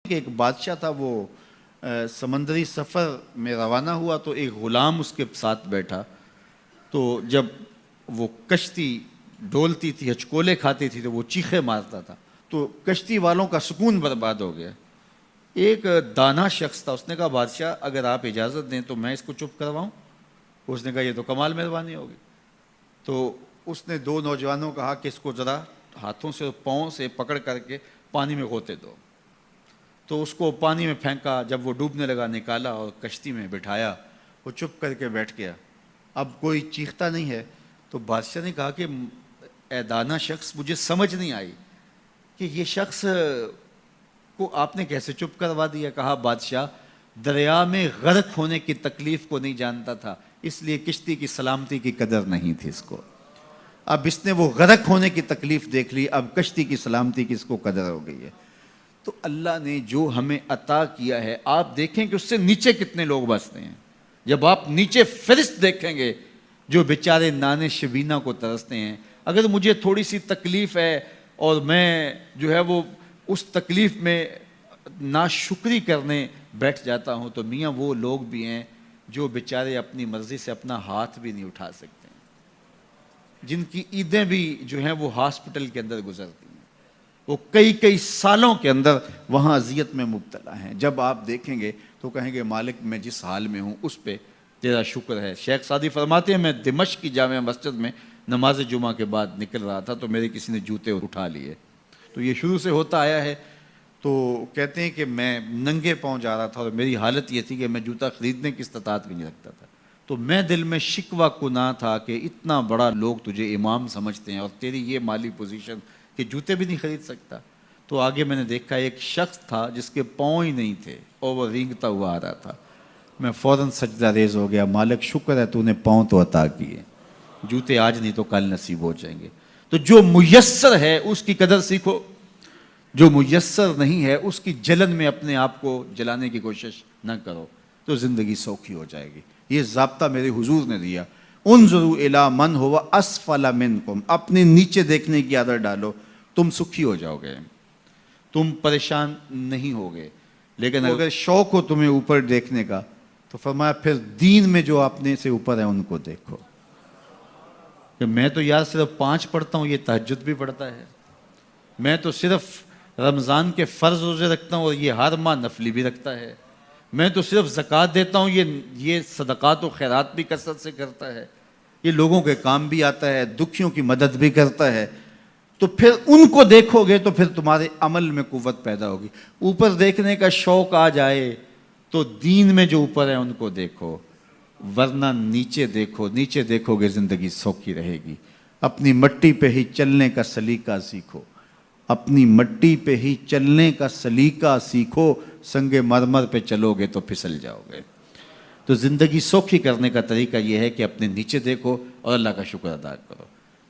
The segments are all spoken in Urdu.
کہ ایک بادشاہ تھا، وہ سمندری سفر میں روانہ ہوا تو ایک غلام اس کے ساتھ بیٹھا. تو جب وہ کشتی ڈولتی تھی، ہچکولے کھاتی تھی تو وہ چیخے مارتا تھا، تو کشتی والوں کا سکون برباد ہو گیا. ایک دانا شخص تھا، اس نے کہا بادشاہ اگر آپ اجازت دیں تو میں اس کو چپ کرواؤں. اس نے کہا یہ تو کمال مہربانی ہوگی. تو اس نے دو نوجوانوں کو کہا کہ اس کو ذرا ہاتھوں سے پاؤں سے پکڑ کر کے پانی میں غوطے دو. تو اس کو پانی میں پھینکا، جب وہ ڈوبنے لگا نکالا اور کشتی میں بٹھایا. وہ چپ کر کے بیٹھ گیا، اب کوئی چیختا نہیں ہے. تو بادشاہ نے کہا کہ اے دانا شخص، مجھے سمجھ نہیں آئی کہ یہ شخص کو آپ نے کیسے چپ کروا دیا. کہا بادشاہ دریا میں غرق ہونے کی تکلیف کو نہیں جانتا تھا، اس لیے کشتی کی سلامتی کی قدر نہیں تھی اس کو. اب اس نے وہ غرق ہونے کی تکلیف دیکھ لی، اب کشتی کی سلامتی کی اس کو قدر ہو گئی ہے. تو اللہ نے جو ہمیں عطا کیا ہے، آپ دیکھیں کہ اس سے نیچے کتنے لوگ بستے ہیں. جب آپ نیچے فرشت دیکھیں گے جو بیچارے نانے شبینہ کو ترستے ہیں. اگر مجھے تھوڑی سی تکلیف ہے اور میں جو ہے وہ اس تکلیف میں ناشکری کرنے بیٹھ جاتا ہوں، تو میاں وہ لوگ بھی ہیں جو بیچارے اپنی مرضی سے اپنا ہاتھ بھی نہیں اٹھا سکتے، جن کی عیدیں بھی جو ہیں وہ ہاسپٹل کے اندر گزرتی ہیں، وہ کئی سالوں کے اندر وہاں اذیت میں مبتلا ہیں. جب آپ دیکھیں گے تو کہیں گے مالک میں جس حال میں ہوں اس پہ تیرا شکر ہے. شیخ سعدی فرماتے ہیں میں دمشق کی جامع مسجد میں نماز جمعہ کے بعد نکل رہا تھا تو میرے کسی نے جوتے اٹھا لیے. تو یہ شروع سے ہوتا آیا ہے. تو کہتے ہیں کہ میں ننگے پاؤں جا رہا تھا اور میری حالت یہ تھی کہ میں جوتا خریدنے کی استطاعت بھی نہیں رکھتا تھا. تو میں دل میں شکوہ کناں تھا کہ اتنا بڑا لوگ تجھے امام سمجھتے ہیں اور تیری یہ مالی پوزیشن کہ جوتے بھی نہیں خرید سکتا. تو آگے میں نے دیکھا ایک شخص تھا جس کے پاؤں ہی نہیں تھے اور وہ رینگتا ہوا آ رہا تھا. میں فوراً سجدہ ریز ہو گیا، مالک شکر ہے تو نے پاؤں تو عطا کیے، جوتے آج نہیں تو کل نصیب ہو جائیں گے. تو جو میسر ہے اس کی قدر سیکھو، جو میسر نہیں ہے اس کی جلن میں اپنے آپ کو جلانے کی کوشش نہ کرو، تو زندگی سوکھی ہو جائے گی. یہ ضابطہ میرے حضور نے دیا. انظروا الی من هو اسفل منکم، اپنے نیچے دیکھنے کی عادت ڈالو، تم سکھی ہو جاؤ گے، تم پریشان نہیں ہوگے. لیکن اگر شوق ہو تمہیں اوپر دیکھنے کا تو فرمایا پھر دین میں جو اپنے سے اوپر ہیں ان کو دیکھو. کہ میں تو یار صرف 5 پڑھتا ہوں، یہ تہجد بھی پڑھتا ہے. میں تو صرف رمضان کے فرض روزے رکھتا ہوں اور یہ ہر ماہ نفلی بھی رکھتا ہے. میں تو صرف زکوٰۃ دیتا ہوں، یہ صدقات و خیرات بھی کثرت سے کرتا ہے. یہ لوگوں کے کام بھی آتا ہے، دکھیوں کی مدد بھی کرتا ہے. تو پھر ان کو دیکھو گے تو پھر تمہارے عمل میں قوت پیدا ہوگی. اوپر دیکھنے کا شوق آ جائے تو دین میں جو اوپر ہے ان کو دیکھو، ورنہ نیچے دیکھو. نیچے دیکھو گے زندگی سوکھی رہے گی. اپنی مٹی پہ ہی چلنے کا سلیقہ سیکھو، اپنی مٹی پہ ہی چلنے کا سلیقہ سیکھو. سنگ مرمر پہ چلو گے تو پھسل جاؤ گے. تو زندگی سوکھی کرنے کا طریقہ یہ ہے کہ اپنے نیچے دیکھو اور اللہ کا شکر ادا کرو.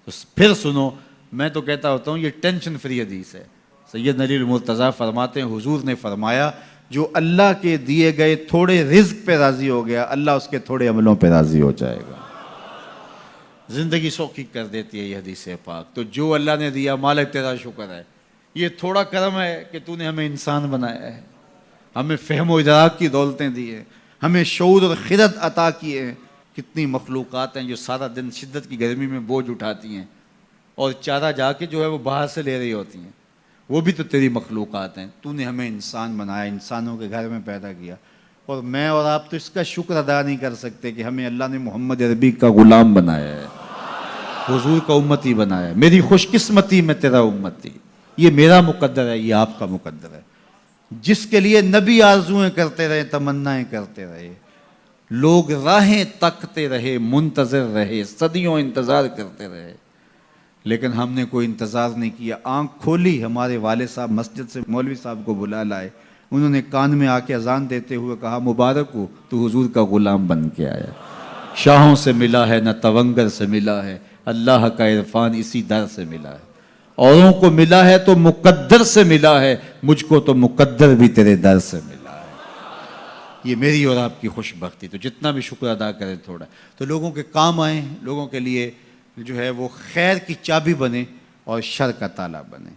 تو پھر سنو، میں تو کہتا ہوتا ہوں یہ ٹینشن فری حدیث ہے. سید علی المرتضیٰ فرماتے ہیں حضور نے فرمایا جو اللہ کے دیے گئے تھوڑے رزق پہ راضی ہو گیا، اللہ اس کے تھوڑے عملوں پہ راضی ہو جائے گا. زندگی سوکھی کر دیتی ہے یہ حدیث پاک. تو جو اللہ نے دیا مالک تیرا شکر ہے. یہ تھوڑا کرم ہے کہ تو نے ہمیں انسان بنایا ہے، ہمیں فہم و ادراک کی دولتیں دی ہیں، ہمیں شعور اور خرد عطا کیے ہیں. کتنی مخلوقات ہیں جو سارا دن شدت کی گرمی میں بوجھ اٹھاتی ہیں اور چارہ جا کے جو ہے وہ باہر سے لے رہی ہوتی ہیں. وہ بھی تو تیری مخلوقات ہیں. تو نے ہمیں انسان بنایا، انسانوں کے گھر میں پیدا کیا. اور میں اور آپ تو اس کا شکر ادا نہیں کر سکتے کہ ہمیں اللہ نے محمد عربی کا غلام بنایا ہے، حضور کا امتی بنایا ہے. میری خوش قسمتی میں تیرا امتی، یہ میرا مقدر ہے، یہ آپ کا مقدر ہے. جس کے لیے نبی آرزویں کرتے رہے، تمنائیں کرتے رہے، لوگ راہیں تکتے رہے، منتظر رہے، صدیوں انتظار کرتے رہے، لیکن ہم نے کوئی انتظار نہیں کیا. آنکھ کھولی، ہمارے والد صاحب مسجد سے مولوی صاحب کو بلا لائے. انہوں نے کان میں آ کے اذان دیتے ہوئے کہا مبارک ہو، تو حضور کا غلام بن کے آیا. شاہوں سے ملا ہے نہ تونگر سے ملا ہے، اللہ کا عرفان اسی در سے ملا ہے. اوروں کو ملا ہے تو مقدر سے ملا ہے، مجھ کو تو مقدر بھی تیرے در سے ملا ہے. یہ میری اور آپ کی خوش بختی. تو جتنا بھی شکر ادا کریں تھوڑا، تو لوگوں کے کام آئیں، لوگوں کے لیے جو ہے وہ خیر کی چابی بنے اور شر کا تالا بنے.